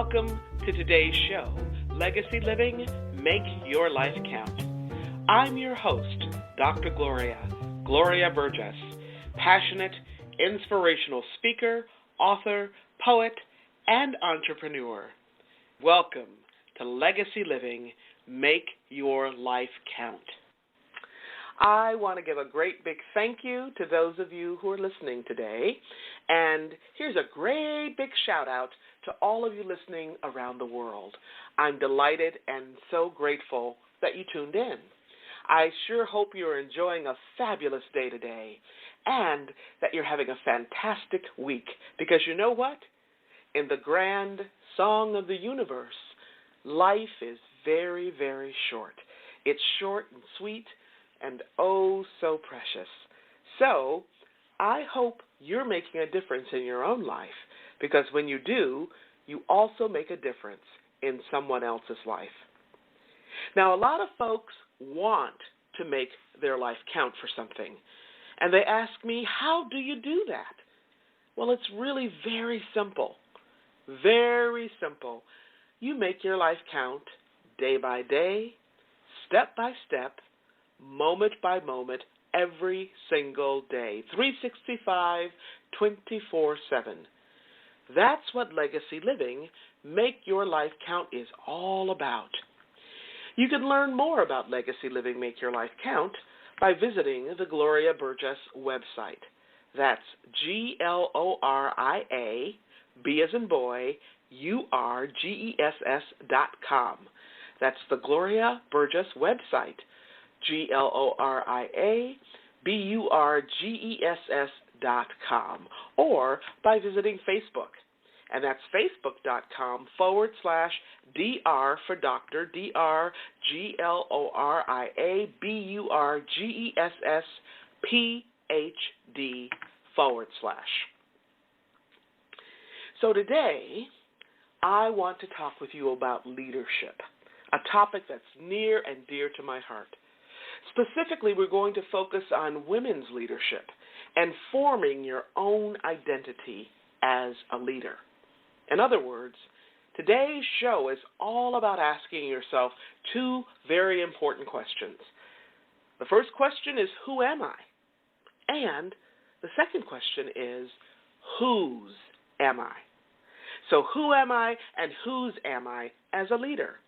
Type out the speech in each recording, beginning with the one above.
Welcome to today's show, Legacy Living, Make Your Life Count. I'm your host, Dr. Gloria Burgess, passionate, inspirational speaker, author, poet, and entrepreneur. Welcome to Legacy Living, Make Your Life Count. I want to give a great big thank you to those of you who are listening today. And here's a great big shout out to all of you listening around the world. I'm delighted and so grateful that you tuned in. I sure hope you're enjoying a fabulous day today and that you're having a fantastic week, because you know what? In the grand song of the universe, life is very, very short. It's short and sweet and oh so precious. So I hope you're making a difference in your own life, because when you do, you also make a difference in someone else's life. Now, a lot of folks want to make their life count for something, and they ask me, how do you do that? Well, it's really very simple. Very simple. You make your life count day by day, step by step, moment by moment, every single day, 365, 24/7. That's what Legacy Living, Make Your Life Count is all about. You can learn more about Legacy Living, Make Your Life Count by visiting the Gloria Burgess website. That's Gloria, B as in boy, URGESS.com. That's the Gloria Burgess website, GloriaBurgess.com, or by visiting Facebook. And that's facebook.com/DR for Dr. DrGloriaBurgessPhD/. So today, I want to talk with you about leadership, a topic that's near and dear to my heart. Specifically, we're going to focus on women's leadership and forming your own identity as a leader. In other words, today's show is all about asking yourself two very important questions. The first question is, who am I? And the second question is, whose am I? So who am I and whose am I as a leader?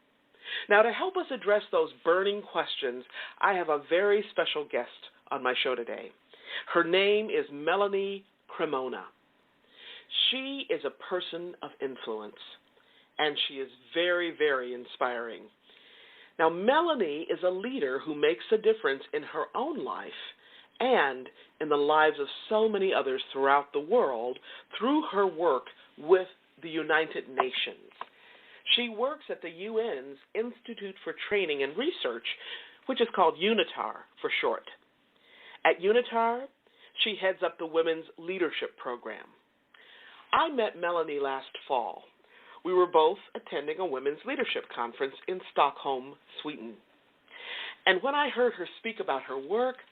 Now, to help us address those burning questions, I have a very special guest on my show today. Her name is Melanie Cremona. She is a person of influence, and she is very, very inspiring. Now, Melanie is a leader who makes a difference in her own life and in the lives of so many others throughout the world through her work with the United Nations. She works at the UN's Institute for Training and Research, which is called UNITAR for short. At UNITAR, she heads up the Women's Leadership Program. I met Melanie last fall. We were both attending a women's leadership conference in Stockholm, Sweden. And when I heard her speak about her work,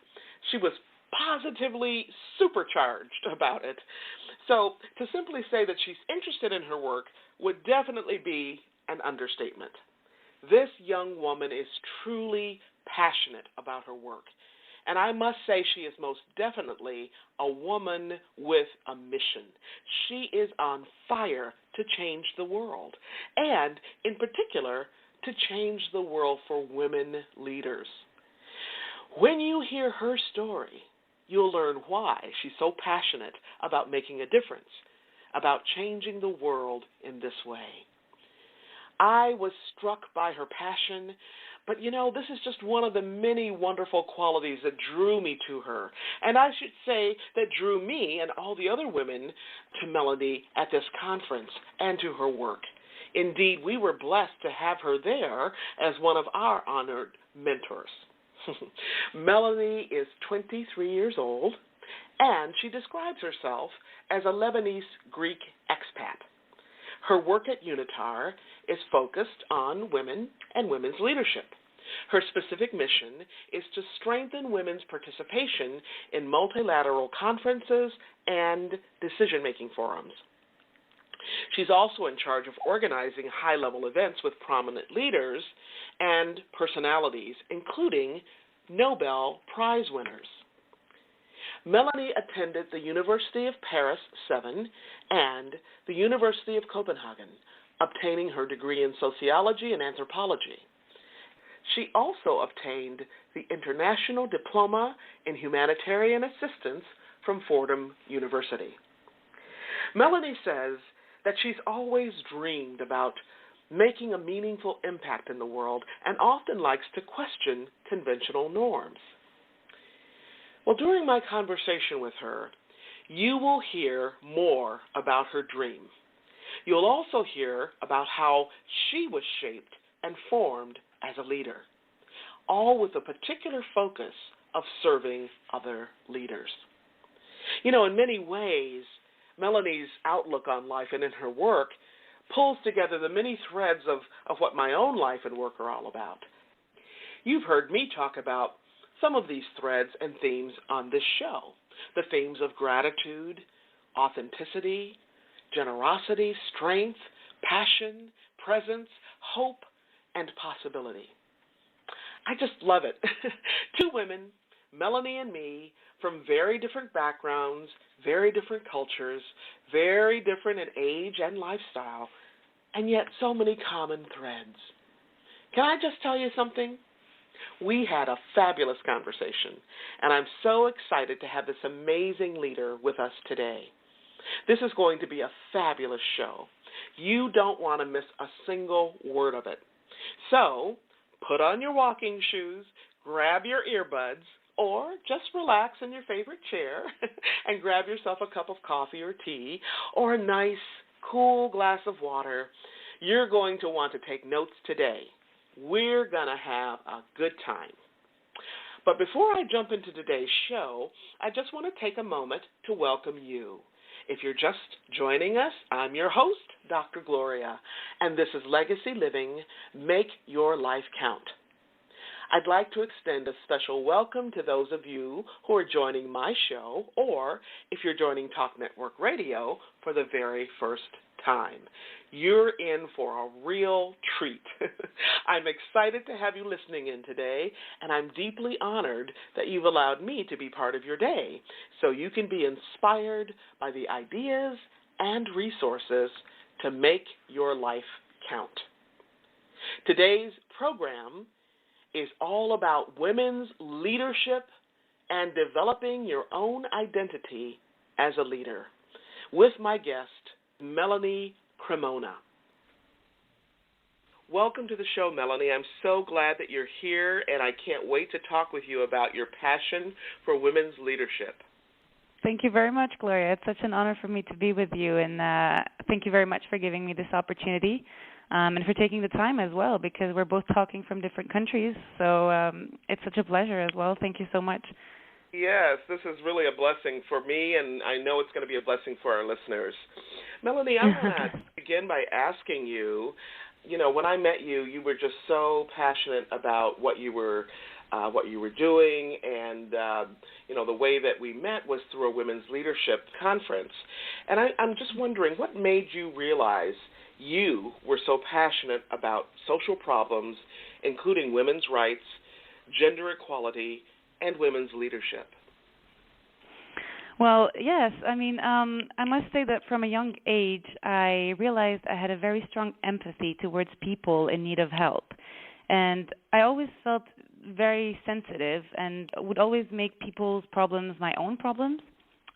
she was positively supercharged about it. So to simply say that she's interested in her work would definitely be an understatement. This young woman is truly passionate about her work. And I must say she is most definitely a woman with a mission. She is on fire to change the world, and in particular, to change the world for women leaders. When you hear her story, you'll learn why she's so passionate about making a difference, about changing the world in this way. I was struck by her passion, but this is just one of the many wonderful qualities that drew me to her, and I should say that drew me and all the other women to Melanie at this conference and to her work. Indeed, we were blessed to have her there as one of our honored mentors. Melanie is 23 years old, and she describes herself as a Lebanese Greek expat. Her work at UNITAR is focused on women and women's leadership. Her specific mission is to strengthen women's participation in multilateral conferences and decision-making forums. She's also in charge of organizing high-level events with prominent leaders and personalities, including Nobel Prize winners. Melanie attended the University of Paris 7 and the University of Copenhagen, obtaining her degree in sociology and anthropology. She also obtained the International Diploma in Humanitarian Assistance from Fordham University. Melanie says that she's always dreamed about making a meaningful impact in the world and often likes to question conventional norms. Well, during my conversation with her, you will hear more about her dream. You'll also hear about how she was shaped and formed as a leader, all with a particular focus of serving other leaders. You know, in many ways, Melanie's outlook on life and in her work pulls together the many threads of what my own life and work are all about. You've heard me talk about some of these threads and themes on this show, the themes of gratitude, authenticity, generosity, strength, passion, presence, hope, and possibility. I just love it. Two women, Melanie and me, from very different backgrounds, very different cultures, very different in age and lifestyle, and yet so many common threads. Can I just tell you something? We had a fabulous conversation, and I'm so excited to have this amazing leader with us today. This is going to be a fabulous show. You don't want to miss a single word of it. So, put on your walking shoes, grab your earbuds, or just relax in your favorite chair and grab yourself a cup of coffee or tea or a nice, cool glass of water. You're going to want to take notes today. We're going to have a good time. But before I jump into today's show, I just want to take a moment to welcome you. If you're just joining us, I'm your host, Dr. Gloria, and this is Legacy Living, Make Your Life Count. I'd like to extend a special welcome to those of you who are joining my show, or if you're joining Talk Network Radio for the very first time. You're in for a real treat. I'm excited to have you listening in today, and I'm deeply honored that you've allowed me to be part of your day so you can be inspired by the ideas and resources to make your life count. Today's program is all about women's leadership and developing your own identity as a leader with my guest, Melanie Cremona. Welcome to the show, Melanie. I'm so glad that you're here, and I can't wait to talk with you about your passion for women's leadership. Thank you very much, Gloria. It's such an honor for me to be with you, and thank you very much for giving me this opportunity and for taking the time as well, because we're both talking from different countries, so it's such a pleasure as well. Thank you so much. Yes, this is really a blessing for me, and I know it's going to be a blessing for our listeners. Melanie, I want to begin by asking you, when I met you, you were just so passionate about what you were doing, and the way that we met was through a women's leadership conference. And I'm just wondering, what made you realize you were so passionate about social problems, including women's rights, gender equality, and women's leadership? Well, yes. I must say that from a young age, I realized I had a very strong empathy towards people in need of help. And I always felt very sensitive and would always make people's problems my own problems.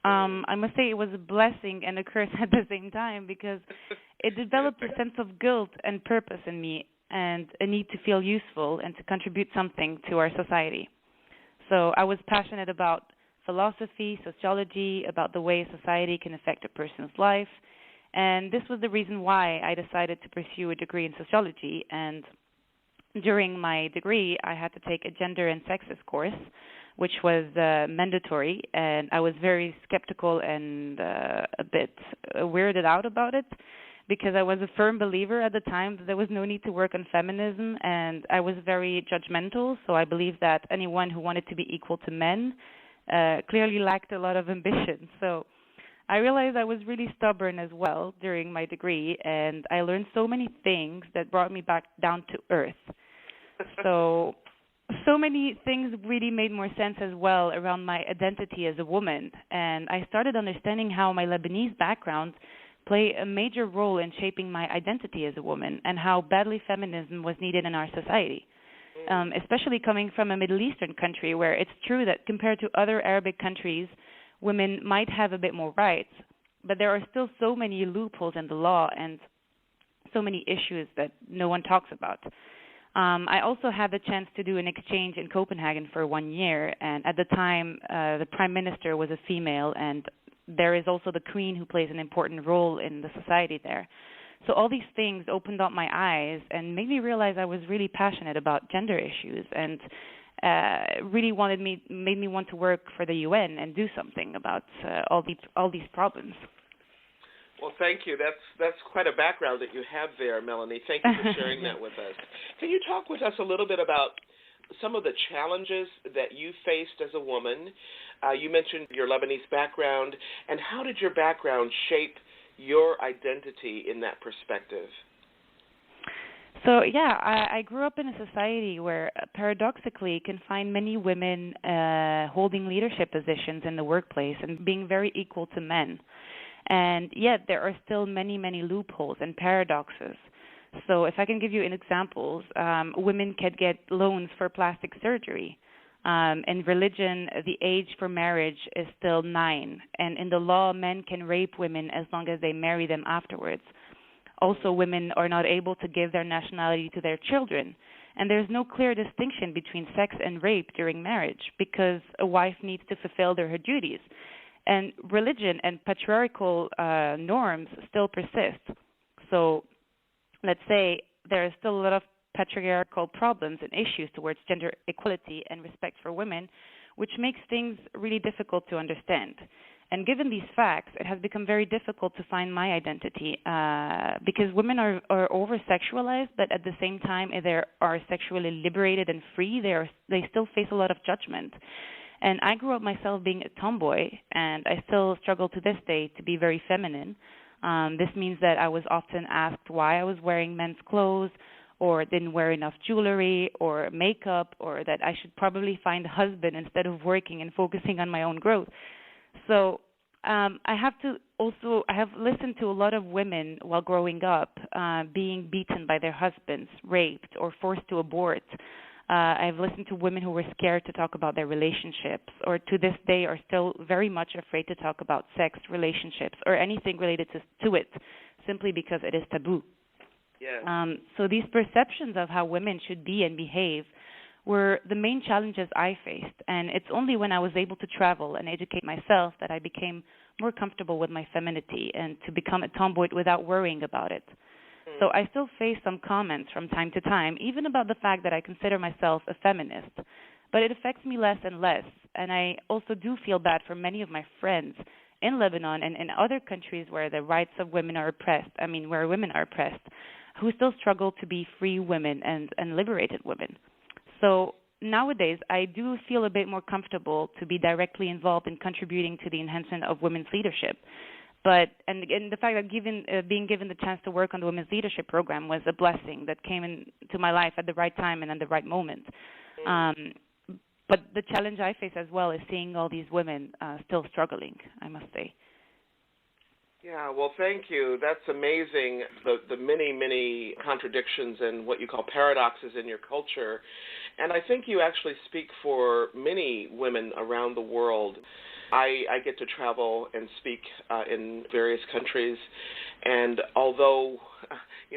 I must say it was a blessing and a curse at the same time, because it developed a sense of guilt and purpose in me and a need to feel useful and to contribute something to our society. So I was passionate about philosophy, sociology, about the way society can affect a person's life. And this was the reason why I decided to pursue a degree in sociology. And during my degree, I had to take a gender and sexist course, which was mandatory. And I was very skeptical and a bit weirded out about it, because I was a firm believer at the time that there was no need to work on feminism, and I was very judgmental, so I believed that anyone who wanted to be equal to men clearly lacked a lot of ambition. So I realized I was really stubborn as well during my degree, and I learned so many things that brought me back down to earth. So, so many things really made more sense as well around my identity as a woman, and I started understanding how my Lebanese background play a major role in shaping my identity as a woman, and how badly feminism was needed in our society. Especially coming from a Middle Eastern country where it's true that compared to other Arabic countries, women might have a bit more rights, but there are still so many loopholes in the law and so many issues that no one talks about. I also had the chance to do an exchange in Copenhagen for 1 year, and at the time, the prime minister was a female, and there is also the queen who plays an important role in the society there. So all these things opened up my eyes and made me realize I was really passionate about gender issues, and really made me want to work for the UN and do something about all these problems. Well, thank you. That's quite a background that you have there, Melanie. Thank you for sharing that with us. Can you talk with us a little bit about some of the challenges that you faced as a woman? You mentioned your Lebanese background, and how did your background shape your identity in that perspective? So, yeah, I grew up in a society where, paradoxically, you can find many women holding leadership positions in the workplace and being very equal to men. And yet there are still many, many loopholes and paradoxes. So if I can give you an examples, women can get loans for plastic surgery. In religion, the age for marriage is still 9. And in the law, men can rape women as long as they marry them afterwards. Also, women are not able to give their nationality to their children. And there's no clear distinction between sex and rape during marriage because a wife needs to fulfill her duties. And religion and patriarchal norms still persist. So let's say there is still a lot of patriarchal problems and issues towards gender equality and respect for women, which makes things really difficult to understand. And given these facts, it has become very difficult to find my identity because women are over-sexualized, but at the same time, if they are sexually liberated and free, they still face a lot of judgment. And I grew up myself being a tomboy, and I still struggle to this day to be very feminine. This means that I was often asked why I was wearing men's clothes, or didn't wear enough jewelry or makeup, or that I should probably find a husband instead of working and focusing on my own growth. So I have listened to a lot of women while growing up being beaten by their husbands, raped, or forced to abort. I've listened to women who were scared to talk about their relationships, or to this day are still very much afraid to talk about sex, relationships, or anything related to it, simply because it is taboo. Yes. So these perceptions of how women should be and behave were the main challenges I faced, and it's only when I was able to travel and educate myself that I became more comfortable with my femininity and to become a tomboy without worrying about it. So I still face some comments from time to time, even about the fact that I consider myself a feminist. But it affects me less and less. And I also do feel bad for many of my friends in Lebanon and in other countries where the rights of women are oppressed, where women are oppressed, who still struggle to be free women and liberated women. So nowadays, I do feel a bit more comfortable to be directly involved in contributing to the enhancement of women's leadership. But and the fact that being given the chance to work on the Women's Leadership Program was a blessing that came into my life at the right time and at the right moment. But the challenge I face as well is seeing all these women still struggling, I must say. Yeah, well, thank you. That's amazing, the many, many contradictions and what you call paradoxes in your culture. And I think you actually speak for many women around the world. I get to travel and speak in various countries, and although,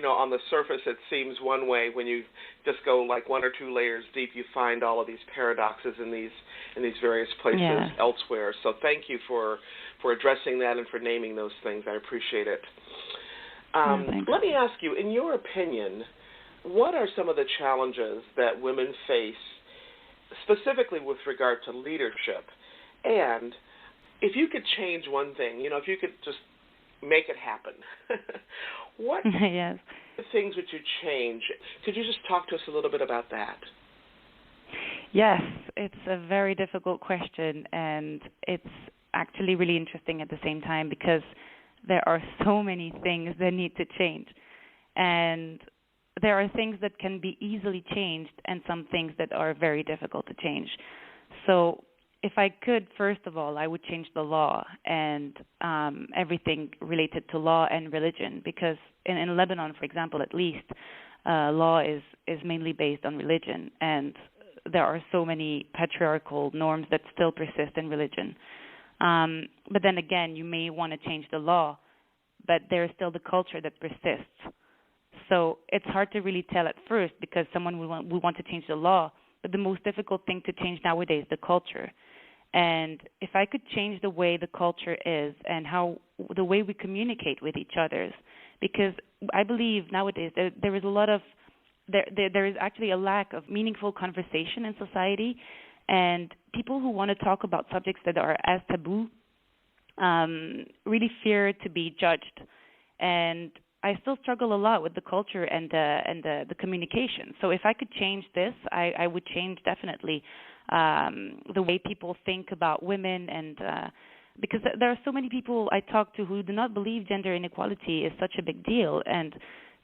on the surface it seems one way, when you just go like 1 or 2 layers deep, you find all of these paradoxes in these various places elsewhere. So thank you for addressing that and for naming those things. I appreciate it. Let me ask you, in your opinion, what are some of the challenges that women face, specifically with regard to leadership? And if you could change one thing, if you could just make it happen, what things would you change? Could you just talk to us a little bit about that? Yes, it's a very difficult question, and actually really interesting at the same time because there are so many things that need to change. And there are things that can be easily changed and some things that are very difficult to change. So if I could, first of all, I would change the law and everything related to law and religion, because in Lebanon, for example, at least, law is mainly based on religion, and there are so many patriarchal norms that still persist in religion. But then again, you may want to change the law, but there is still the culture that persists. So it's hard to really tell at first because someone will want to change the law, but the most difficult thing to change nowadays is the culture. And if I could change the way the culture is and the way we communicate with each other, because I believe nowadays there is a lot of there is actually a lack of meaningful conversation in society, and people who want to talk about subjects that are as taboo really fear to be judged. And I still struggle a lot with the culture and the communication. So if I could change this, I would change definitely the way people think about women, and because there are so many people I talk to who do not believe gender inequality is such a big deal, and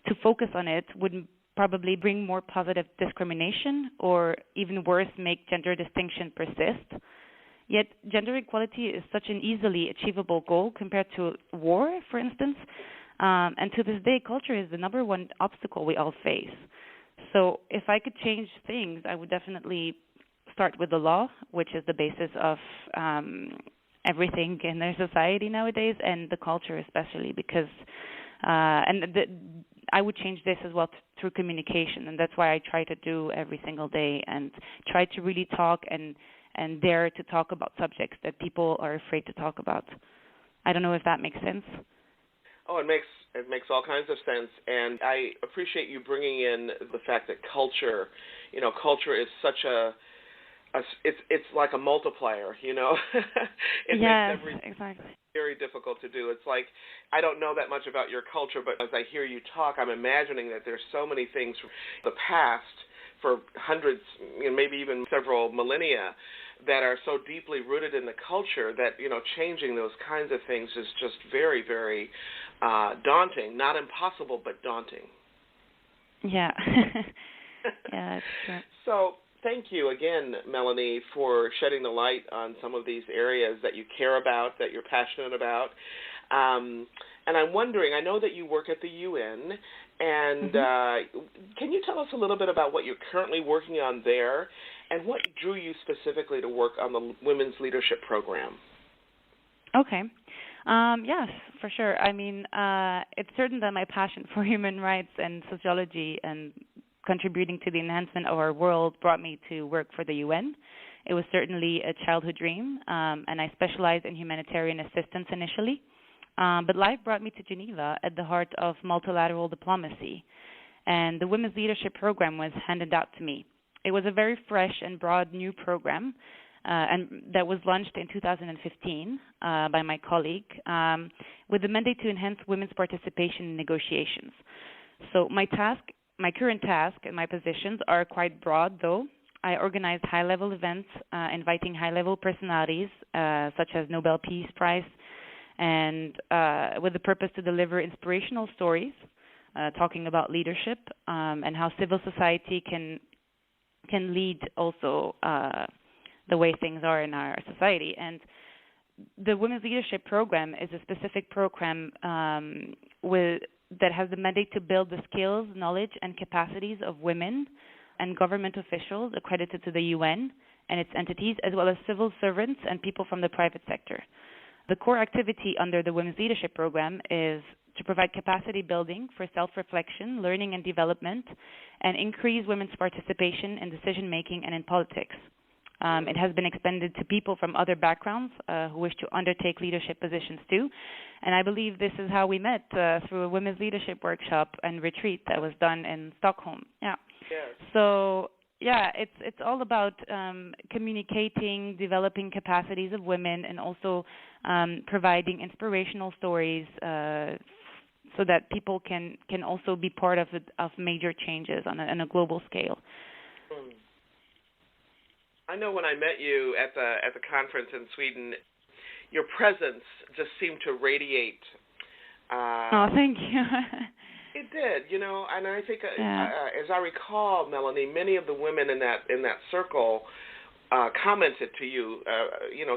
to focus on it would probably bring more positive discrimination, or even worse, make gender distinction persist. Yet gender equality is such an easily achievable goal compared to war, for instance. And to this day, culture is the number one obstacle we all face. So if I could change things, I would definitely start with the law, which is the basis of everything in their society nowadays, and the culture especially, because I would change this as well through communication, and that's why I try to do every single day and try to really talk and dare to talk about subjects that people are afraid to talk about. I don't know if that makes sense. Oh, it makes all kinds of sense, and I appreciate you bringing in the fact that culture is such it's like a multiplier, It yes, makes everything exactly. very difficult to do. It's like, I don't know that much about your culture, but as I hear you talk, I'm imagining that there's so many things from the past for hundreds, maybe even several millennia, that are so deeply rooted in the culture that, changing those kinds of things is just very, very daunting. Not impossible, but daunting. Yeah. Yeah, that's true. So thank you again, Melanie, for shedding the light on some of these areas that you care about, that you're passionate about. And I'm wondering, I know that you work at the UN, and can you tell us a little bit about what you're currently working on there, and what drew you specifically to work on the Women's Leadership Program? Okay. Yes, for sure. I mean, it's certain that my passion for human rights and sociology and contributing to the enhancement of our world brought me to work for the UN. It was certainly a childhood dream, and I specialized in humanitarian assistance initially. But life brought me to Geneva at the heart of multilateral diplomacy, and the Women's Leadership Program was handed out to me. It was a very fresh and broad new program, and that was launched in 2015 by my colleague, with the mandate to enhance women's participation in negotiations. So my current task and my positions are quite broad, though. I organize high-level events, inviting high-level personalities, such as Nobel Peace Prize, and with the purpose to deliver inspirational stories, talking about leadership and how civil society can lead also the way things are in our society. And the Women's Leadership Program is a specific program that has the mandate to build the skills, knowledge, and capacities of women and government officials accredited to the UN and its entities, as well as civil servants and people from the private sector. The core activity under the Women's Leadership Program is to provide capacity building for self-reflection, learning and development, and increase women's participation in decision-making and in politics. It has been expanded to people from other backgrounds who wish to undertake leadership positions too. And I believe this is how we met, through a women's leadership workshop and retreat that was done in Stockholm. Yeah. Yes. So, yeah, it's all about communicating, developing capacities of women, and also providing inspirational stories so that people can also be part of major changes on a global scale. I know when I met you at the conference in Sweden, your presence just seemed to radiate. Oh, thank you. It did, and I think, Yeah. as I recall, Melanie, many of the women in that circle commented to you,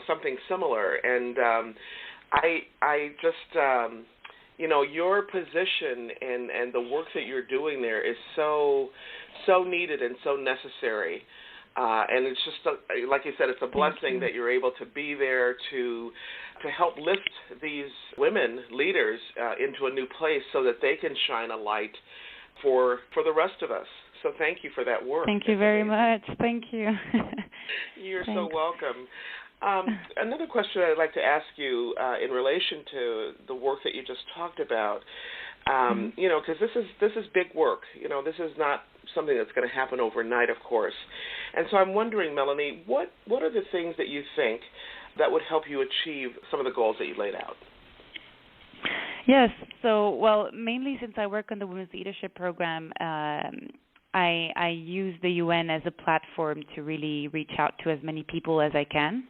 something similar, and I just, your position and the work that you're doing there is so needed and so necessary. And it's just, like you said, it's a blessing that you're able to be there to help lift these women leaders into a new place so that they can shine a light for the rest of us. So thank you for that work. Thank you very much. Thank you. You're so welcome. Another question I'd like to ask you in relation to the work that you just talked about, because this is big work. This is not something that's going to happen overnight, of course. And so I'm wondering, Melanie, what are the things that you think that would help you achieve some of the goals that you laid out? Yes. So, mainly since I work on the Women's Leadership Program, I use the UN as a platform to really reach out to as many people as I can.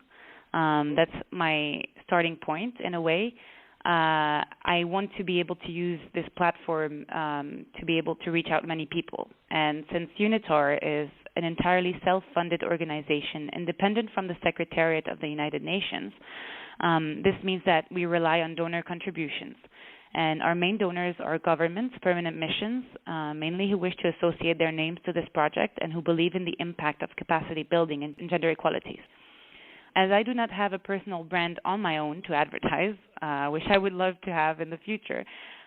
That's my starting point in a way. I want to be able to use this platform to be able to reach out to many people. And since UNITAR is an entirely self-funded organization, independent from the Secretariat of the United Nations, this means that we rely on donor contributions. And our main donors are governments, permanent missions, mainly who wish to associate their names to this project and who believe in the impact of capacity building and gender equalities. As I do not have a personal brand on my own to advertise, which I would love to have in the future,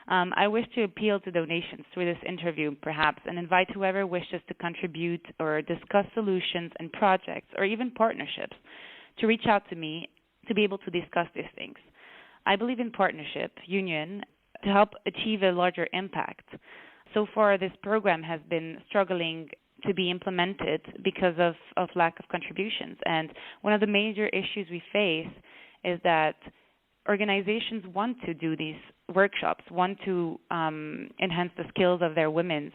I wish to appeal to donations through this interview, perhaps, and invite whoever wishes to contribute or discuss solutions and projects or even partnerships to reach out to me to be able to discuss these things. I believe in partnership, union, to help achieve a larger impact. So far, this program has been struggling to be implemented because of lack of contributions. And one of the major issues we face is that organizations want to do these workshops, want to enhance the skills of their women's,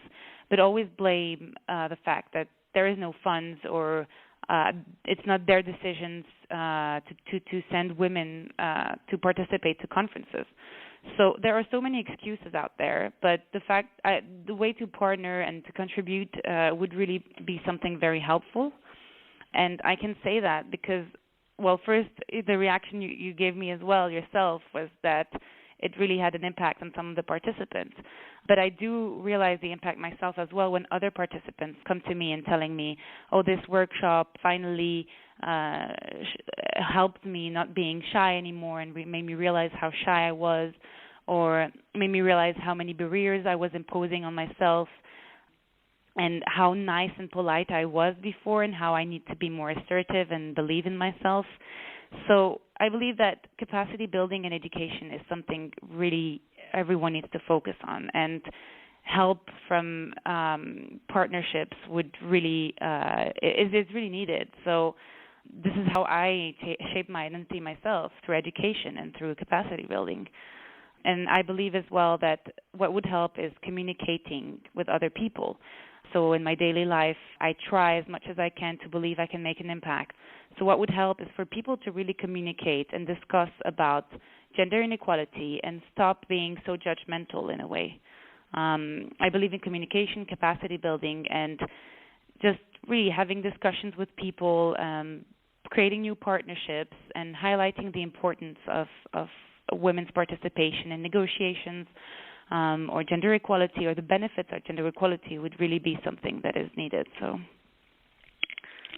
but always blame the fact that there is no funds or it's not their decisions to send women to participate to conferences. So there are so many excuses out there, but the way to partner and to contribute would really be something very helpful. And I can say that because, first, the reaction you gave me as well yourself was that it really had an impact on some of the participants. But I do realize the impact myself as well when other participants come to me and telling me, oh, this workshop finally helped me not being shy anymore and made me realize how shy I was, or made me realize how many barriers I was imposing on myself and how nice and polite I was before and how I need to be more assertive and believe in myself. So I believe that capacity building and education is something really everyone needs to focus on, and help from partnerships would really is really needed. So this is how I shape my identity myself, through education and through capacity building. And I believe as well that what would help is communicating with other people. So in my daily life, I try as much as I can to believe I can make an impact. So what would help is for people to really communicate and discuss about gender inequality and stop being so judgmental in a way. I believe in communication, capacity building, and just really having discussions with people, creating new partnerships, and highlighting the importance of women's participation in negotiations, or gender equality, or the benefits of gender equality would really be something that is needed. So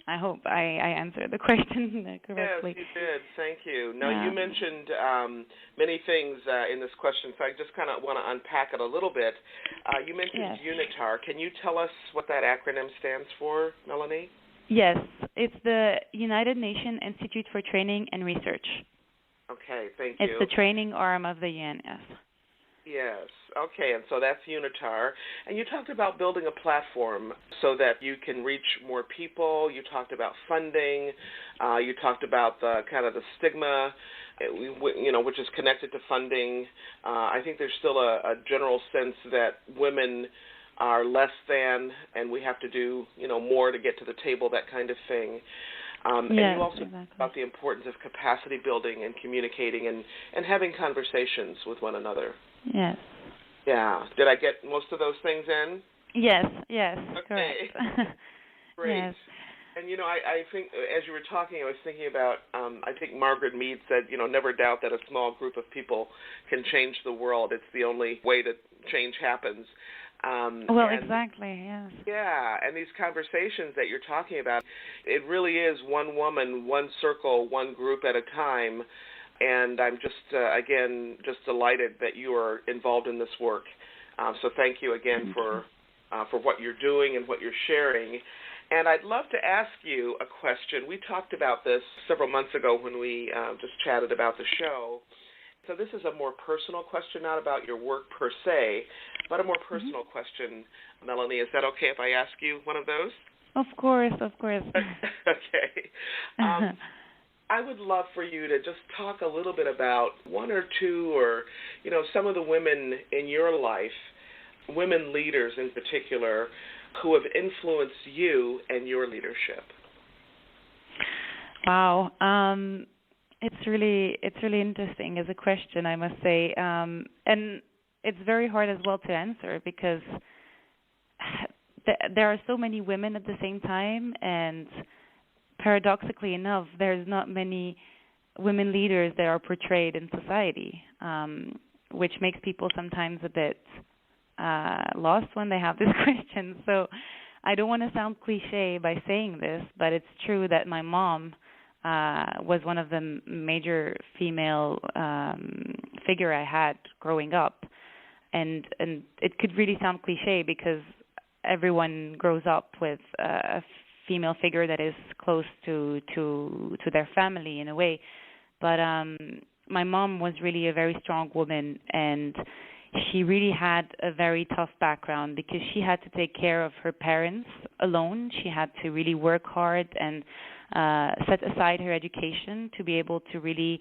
I hope I answered the question correctly. Yes, you did. Thank you. Now, you mentioned many things in this question, so I just kind of want to unpack it a little bit. You mentioned UNITAR. Can you tell us what that acronym stands for, Melanie? Yes, it's the United Nations Institute for Training and Research. Okay, thank you. It's the training arm of the UN, yes. Yes. Okay, and so that's UNITAR. And you talked about building a platform so that you can reach more people. You talked about funding. You talked about the kind of the stigma, which is connected to funding. I think there's still a general sense that women are less than, and we have to do, more to get to the table, that kind of thing. And Yes, you also talk exactly. about the importance of capacity building and communicating and having conversations with one another. Yes. Yeah. Did I get most of those things in? Yes, Okay. correct. Great. Yes. And, I think as you were talking, I was thinking about, I think Margaret Mead said, never doubt that a small group of people can change the world. It's the only way that change happens. Exactly, yes. Yeah, and these conversations that you're talking about, it really is one woman, one circle, one group at a time. And I'm just, again, just delighted that you are involved in this work. So thank you again for what you're doing and what you're sharing. And I'd love to ask you a question. We talked about this several months ago when we just chatted about the show. So this is a more personal question, not about your work per se, but a more personal question, Melanie. Is that okay if I ask you one of those? Of course, of course. Okay. I would love for you to just talk a little bit about one or two or, some of the women in your life, women leaders in particular, who have influenced you and your leadership. Wow. It's really interesting as a question, I must say. And it's very hard as well to answer because there are so many women at the same time, and paradoxically enough, there's not many women leaders that are portrayed in society, which makes people sometimes a bit lost when they have this question. So I don't want to sound cliche by saying this, but it's true that my mom was one of the major female figure I had growing up. And it could really sound cliche because everyone grows up with a female figure that is close to their family in a way. But my mom was really a very strong woman, and she really had a very tough background because she had to take care of her parents alone. She had to really work hard and set aside her education to be able to really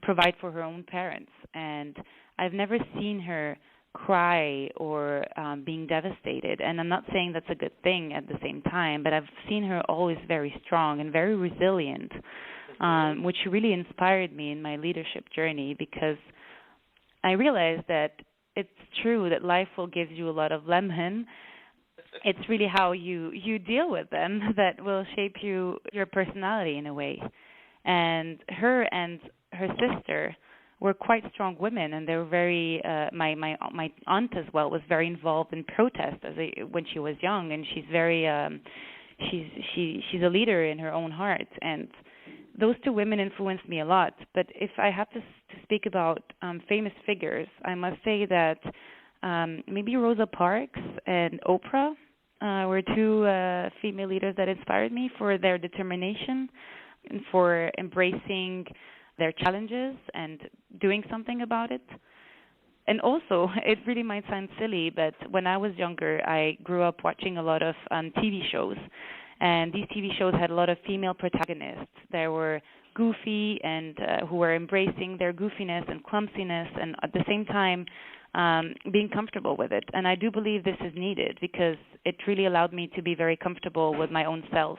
provide for her own parents. And I've never seen her cry or being devastated. And I'm not saying that's a good thing at the same time, but I've seen her always very strong and very resilient, which really inspired me in my leadership journey because I realized that it's true that life will give you a lot of lemon. It's really how you deal with them that will shape your personality in a way. And her sister were quite strong women, and they were very. My aunt as well was very involved in protest when she was young, and she's very. She's a leader in her own heart, and those two women influenced me a lot. But if I have to speak about famous figures, I must say that maybe Rosa Parks and Oprah were two female leaders that inspired me for their determination and for embracing their challenges and doing something about it. And also, it really might sound silly, but when I was younger, I grew up watching a lot of TV shows. And these TV shows had a lot of female protagonists. They were goofy and who were embracing their goofiness and clumsiness and at the same time being comfortable with it. And I do believe this is needed because it really allowed me to be very comfortable with my own self.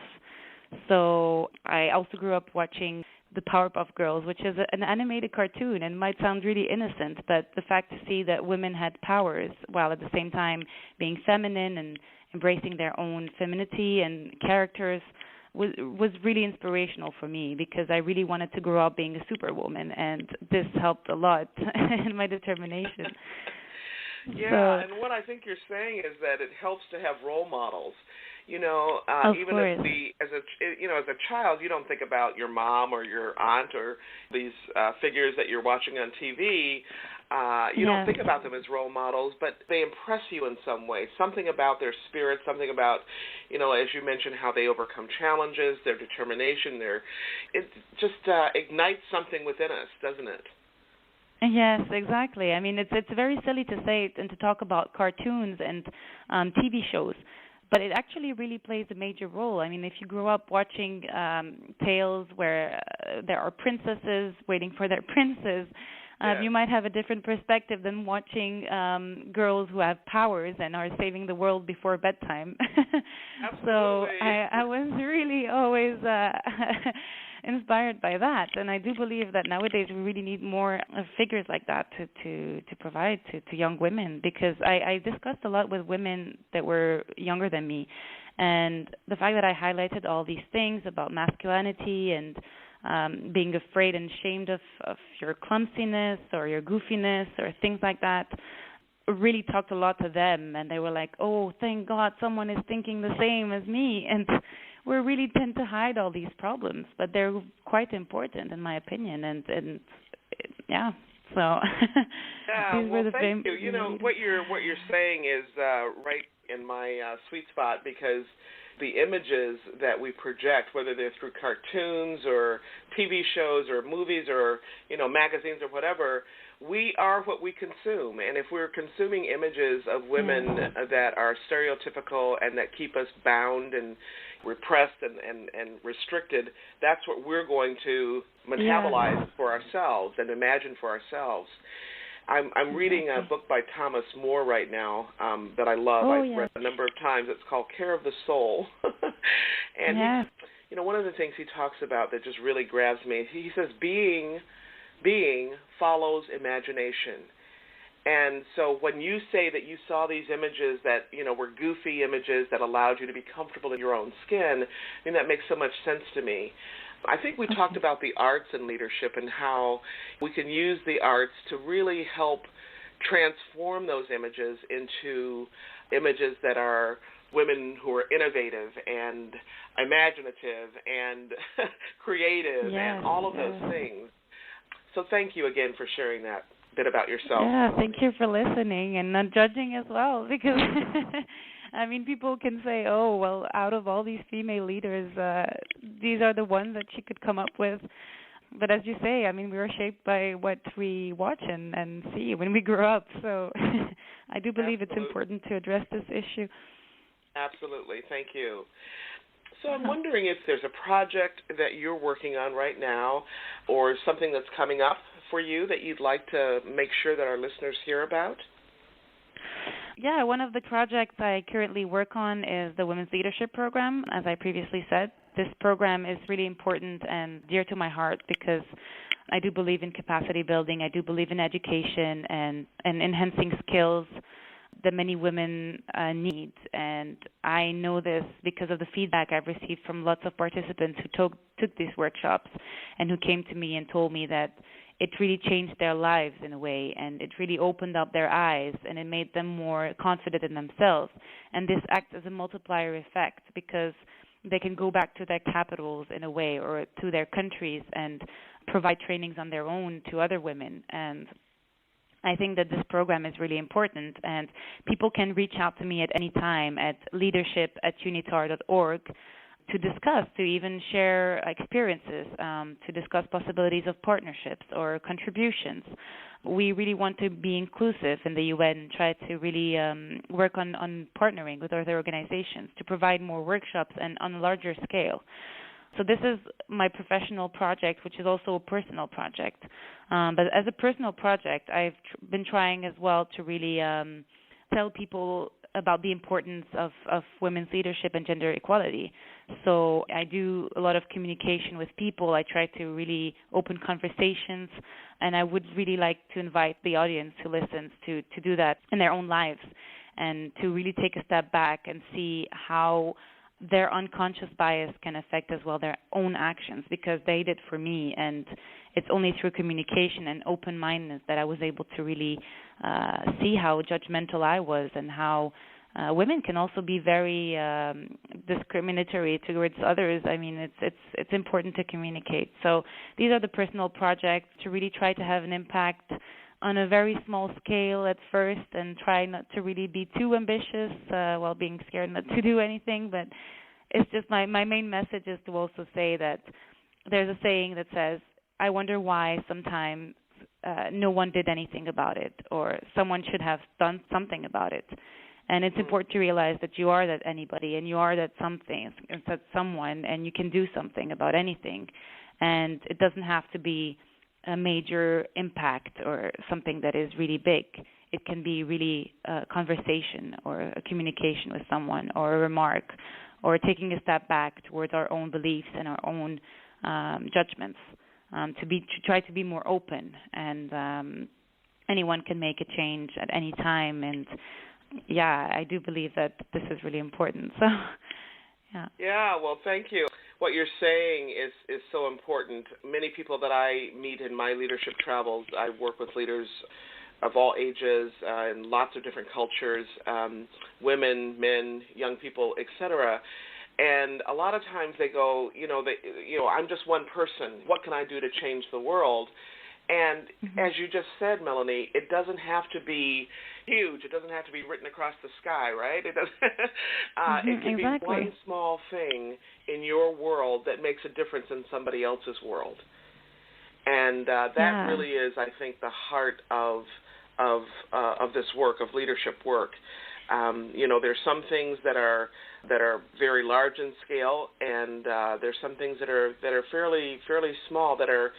So I also grew up watching the Powerpuff Girls, which is an animated cartoon and might sound really innocent, but the fact to see that women had powers while at the same time being feminine and embracing their own femininity and characters was really inspirational for me because I really wanted to grow up being a superwoman, and this helped a lot in my determination. Yeah, and what I think you're saying is that it helps to have role models. Even course. as a child, you don't think about your mom or your aunt or these figures that you're watching on TV. You don't think about them as role models, but they impress you in some way. Something about their spirit, something about, as you mentioned, how they overcome challenges, their determination. It just ignites something within us, doesn't it? Yes, exactly. I mean, it's very silly to say it and to talk about cartoons and TV shows, but it actually really plays a major role. I mean, if you grew up watching tales where there are princesses waiting for their princes, Yes. You might have a different perspective than watching girls who have powers and are saving the world before bedtime. So Absolutely. I was really always inspired by that, and I do believe that nowadays we really need more figures like that to provide to young women, because I discussed a lot with women that were younger than me, and the fact that I highlighted all these things about masculinity and being afraid and ashamed of your clumsiness or your goofiness or things like that really talked a lot to them, and they were like, oh, thank God someone is thinking the same as me. And we really tend to hide all these problems, but they're quite important in my opinion, and yeah, so Yeah, these well, were the thank you. You know, what you're saying is right in my sweet spot, because the images that we project, whether they're through cartoons or TV shows or movies or, magazines or whatever, we are what we consume. And if we're consuming images of women that are stereotypical and that keep us bound and repressed and restricted, that's what we're going to metabolize for ourselves and imagine for ourselves. I'm reading a book by Thomas More right now that I love. I've read a number of times. It's called Care of the Soul. And one of the things he talks about that just really grabs me, he says being follows imagination. And so when you say that you saw these images that, were goofy images that allowed you to be comfortable in your own skin, that makes so much sense to me. I think we talked about the arts and leadership and how we can use the arts to really help transform those images into images that are women who are innovative and imaginative and creative and all of those things. So thank you again for sharing that bit about yourself. Yeah, thank you for listening and not judging as well, because people can say, oh, well, out of all these female leaders, these are the ones that she could come up with. But as you say, we were shaped by what we watch and see when we grow up. So I do believe it's important to address this issue. Absolutely. Thank you. So I'm wondering if there's a project that you're working on right now or something that's coming up for you that you'd like to make sure that our listeners hear about? Yeah, one of the projects I currently work on is the Women's Leadership Program. As I previously said, this program is really important and dear to my heart because I do believe in capacity building. I do believe in education and enhancing skills that many women need. And I know this because of the feedback I've received from lots of participants who took these workshops and who came to me and told me that it really changed their lives in a way, and it really opened up their eyes, and it made them more confident in themselves. And this acts as a multiplier effect because they can go back to their capitals in a way or to their countries and provide trainings on their own to other women. And I think that this program is really important, and people can reach out to me at any time at leadership@unitar.org to discuss, to even share experiences, to discuss possibilities of partnerships or contributions. We really want to be inclusive in the UN and try to really work on partnering with other organizations to provide more workshops and on a larger scale. So this is my professional project, which is also a personal project. But as a personal project, I've been trying as well to really tell people about the importance of women's leadership and gender equality. So I do a lot of communication with people. I try to really open conversations, and I would really like to invite the audience who listens to do that in their own lives and to really take a step back and see how their unconscious bias can affect as well their own actions, because they did for me, and it's only through communication and open-mindedness that I was able to really see how judgmental I was and how women can also be very discriminatory towards others. I mean, it's important to communicate. So these are the personal projects to really try to have an impact on a very small scale at first, and try not to really be too ambitious while being scared not to do anything. But it's just my main message is to also say that there's a saying that says, I wonder why sometimes no one did anything about it, or someone should have done something about it. And it's important to realize that you are that anybody, and you are that something, that someone, and you can do something about anything. And it doesn't have to be a major impact or something that is really big. It can be really a conversation or a communication with someone or a remark or taking a step back towards our own beliefs and our own judgments, to try to be more open. And anyone can make a change at any time. And, yeah, I do believe that this is really important. So, yeah. Yeah, well, thank you. What you're saying is so important. Many people that I meet in my leadership travels, I work with leaders of all ages in lots of different cultures, women, men, young people, etc. And a lot of times they go, I'm just one person. What can I do to change the world? And as you just said, Melanie, it doesn't have to be huge. It doesn't have to be written across the sky, right? It doesn't. It can be one small thing in your world that makes a difference in somebody else's world. And that really is, I think, the heart of this work, of leadership work. There's some things that are very large in scale, and there's some things that are fairly small that are,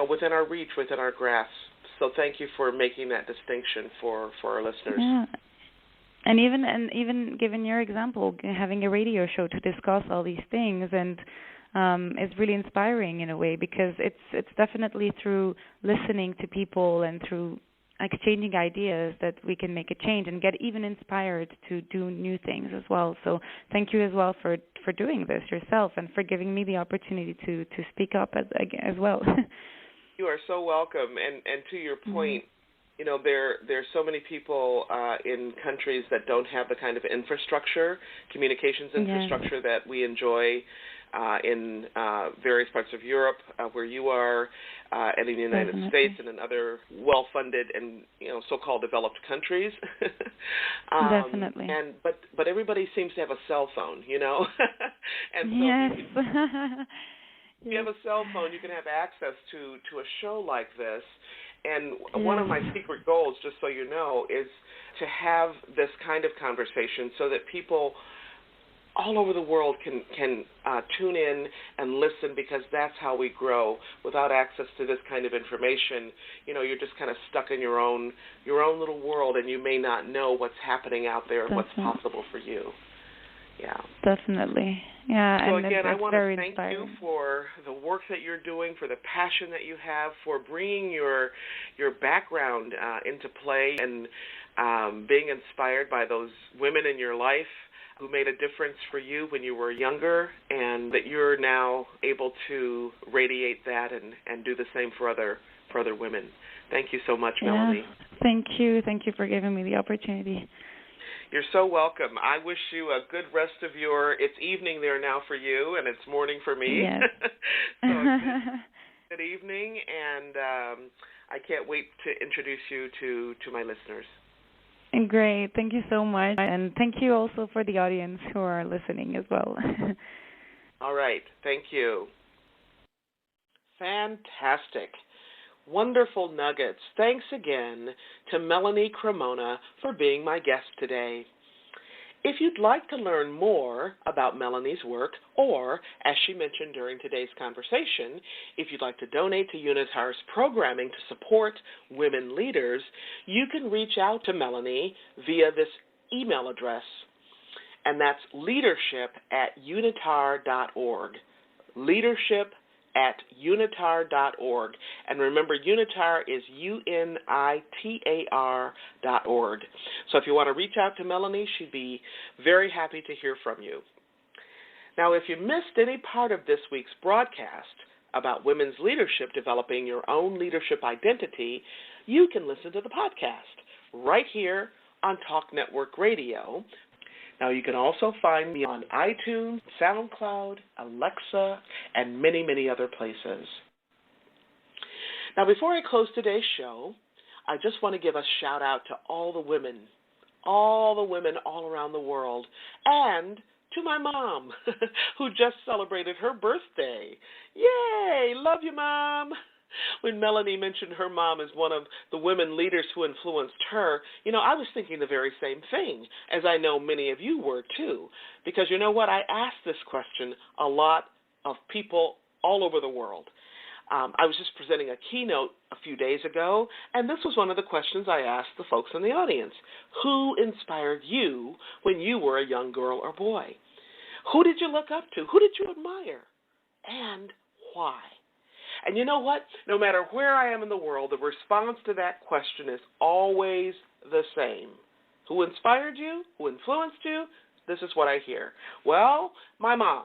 within our reach, within our grasp. So thank you for making that distinction for our listeners. Yeah. And even given your example, having a radio show to discuss all these things, and it's really inspiring in a way, because it's definitely through listening to people and through exchanging ideas that we can make a change and get even inspired to do new things as well. So thank you as well for doing this yourself and for giving me the opportunity to speak up as well. You are so welcome. And to your point, there's so many people in countries that don't have the kind of communications infrastructure that we enjoy in various parts of Europe, where you are, and in the United States, and in other well-funded and so-called developed countries. Definitely. But everybody seems to have a cell phone, and so yes. if you have a cell phone, you can have access to a show like this. And one of my secret goals, just so you know, is to have this kind of conversation so that people all over the world can tune in and listen, because that's how we grow. Without access to this kind of information, you're just kind of stuck in your own little world, and you may not know what's happening out there and what's possible for you. Yeah. Definitely. Yeah. So and again, I want to thank inspiring. you for the work that you're doing, for the passion that you have, for bringing your background into play, and being inspired by those women in your life who made a difference for you when you were younger, and that you're now able to radiate that and do the same for other women. Thank you so much, Melanie. Thank you. Thank you for giving me the opportunity. You're so welcome. I wish you a good rest of it's evening there now for you, and it's morning for me. Yes. So good evening, and I can't wait to introduce you to my listeners. Great. Thank you so much. And thank you also for the audience who are listening as well. All right. Thank you. Fantastic. Wonderful nuggets. Thanks again to Melanie Cremona for being my guest today. If you'd like to learn more about Melanie's work, or, as she mentioned during today's conversation, if you'd like to donate to Unitar's programming to support women leaders, you can reach out to Melanie via this email address, and that's leadership@unitar.org. leadership@unitar.org. And remember, Unitar is UNITAR.org. So if you want to reach out to Melanie, she'd be very happy to hear from you. Now, if you missed any part of this week's broadcast about women's leadership, developing your own leadership identity, you can listen to the podcast right here on Talk Network Radio. Now, you can also find me on iTunes, SoundCloud, Alexa, and many, many other places. Now, before I close today's show, I just want to give a shout-out to all the women all around the world, and to my mom, who just celebrated her birthday. Yay! Love you, Mom! When Melanie mentioned her mom as one of the women leaders who influenced her, I was thinking the very same thing, as I know many of you were too. Because you know what? I asked this question a lot of people all over the world. I was just presenting a keynote a few days ago, and this was one of the questions I asked the folks in the audience. Who inspired you when you were a young girl or boy? Who did you look up to? Who did you admire? And why? And you know what? No matter where I am in the world, the response to that question is always the same. Who inspired you? Who influenced you? This is what I hear. Well, my mom,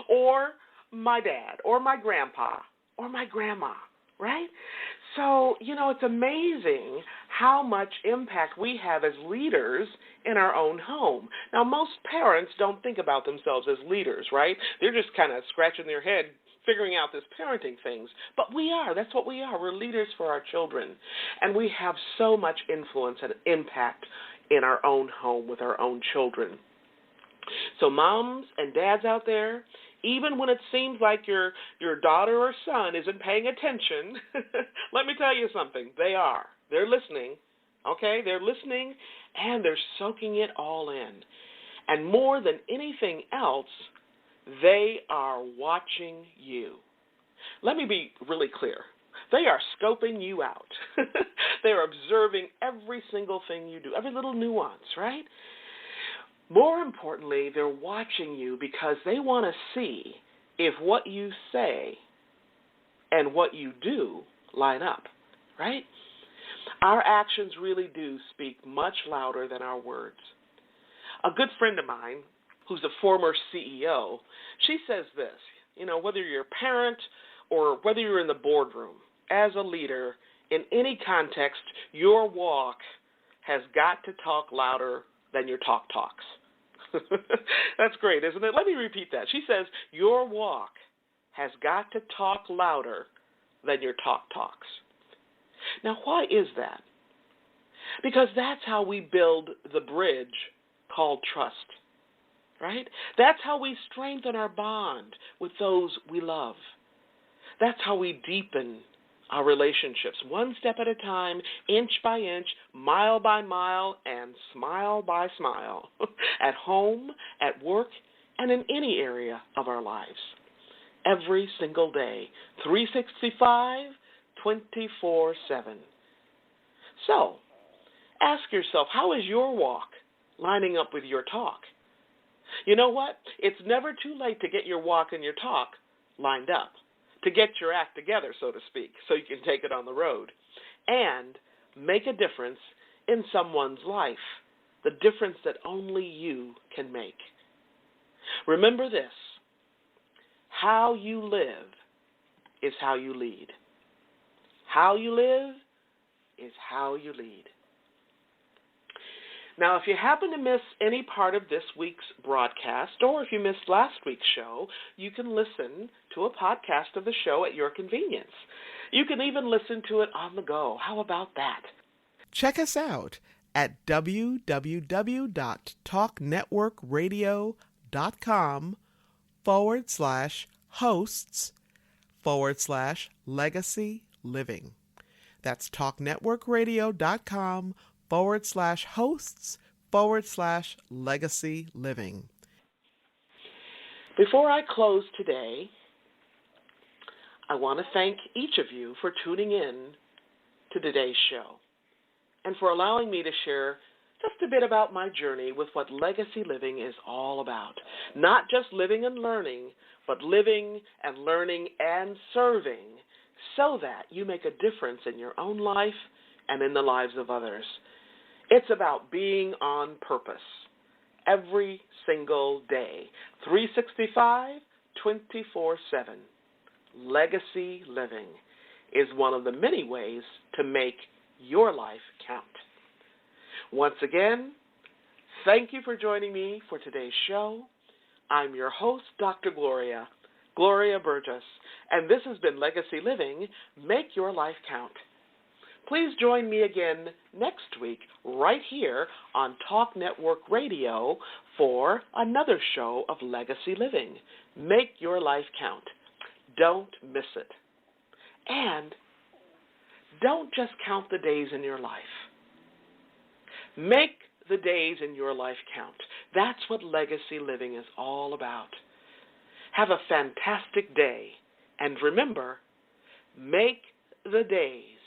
or my dad, or my grandpa, or my grandma, right? So, it's amazing how much impact we have as leaders in our own home. Now, most parents don't think about themselves as leaders, right? They're just kind of scratching their head figuring out this parenting things. But we are. That's what we are. We're leaders for our children. And we have so much influence and impact in our own home with our own children. So moms and dads out there, even when it seems like your daughter or son isn't paying attention, let me tell you something. They are. They're listening, okay? They're listening, and they're soaking it all in. And more than anything else, they are watching you. Let me be really clear. They are scoping you out. They are observing every single thing you do, every little nuance, right? More importantly, they're watching you because they want to see if what you say and what you do line up, right? Our actions really do speak much louder than our words. A good friend of mine, who's a former CEO, she says this, whether you're a parent or whether you're in the boardroom, as a leader, in any context, your walk has got to talk louder than your talk talks. That's great, isn't it? Let me repeat that. She says, your walk has got to talk louder than your talk talks. Now, why is that? Because that's how we build the bridge called trust. Right? That's how we strengthen our bond with those we love. That's how we deepen our relationships, one step at a time, inch by inch, mile by mile, and smile by smile, at home, at work, and in any area of our lives. Every single day, 365, 24/7. So, ask yourself, how is your walk lining up with your talk? You know what? It's never too late to get your walk and your talk lined up, to get your act together, so to speak, so you can take it on the road and make a difference in someone's life, the difference that only you can make. Remember this, how you live is how you lead. How you live is how you lead. Now, if you happen to miss any part of this week's broadcast, or if you missed last week's show, you can listen to a podcast of the show at your convenience. You can even listen to it on the go. How about that? Check us out at www.talknetworkradio.com/hosts/legacy living. That's talknetworkradio.com/hosts/legacy living. Before I close today, I want to thank each of you for tuning in to today's show and for allowing me to share just a bit about my journey with what legacy living is all about. Not just living and learning, but living and learning and serving so that you make a difference in your own life and in the lives of others. It's about being on purpose every single day, 365, 24/7. Legacy living is one of the many ways to make your life count. Once again, thank you for joining me for today's show. I'm your host, Dr. Gloria Burgess, and this has been Legacy Living, Make Your Life Count. Please join me again next week right here on Talk Network Radio for another show of Legacy Living, Make Your Life Count. Don't miss it. And don't just count the days in your life. Make the days in your life count. That's what legacy living is all about. Have a fantastic day, and remember, Make the days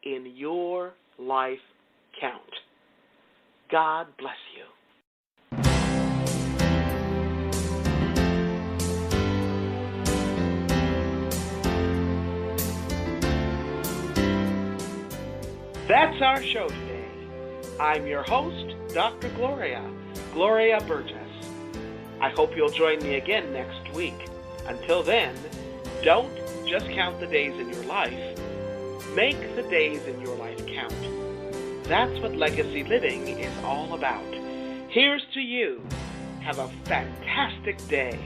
in your life count. God bless you. That's our show today. I'm your host, Dr. Gloria Burgess. I hope you'll join me again next week. Until then, don't just count the days in your life. Make the days in your life count. That's what legacy living is all about. Here's to you. Have a fantastic day.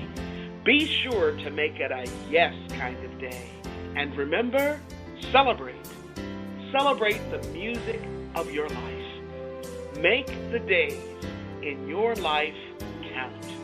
Be sure to make it a yes kind of day. And remember, celebrate. Celebrate the music of your life. Make the days in your life count.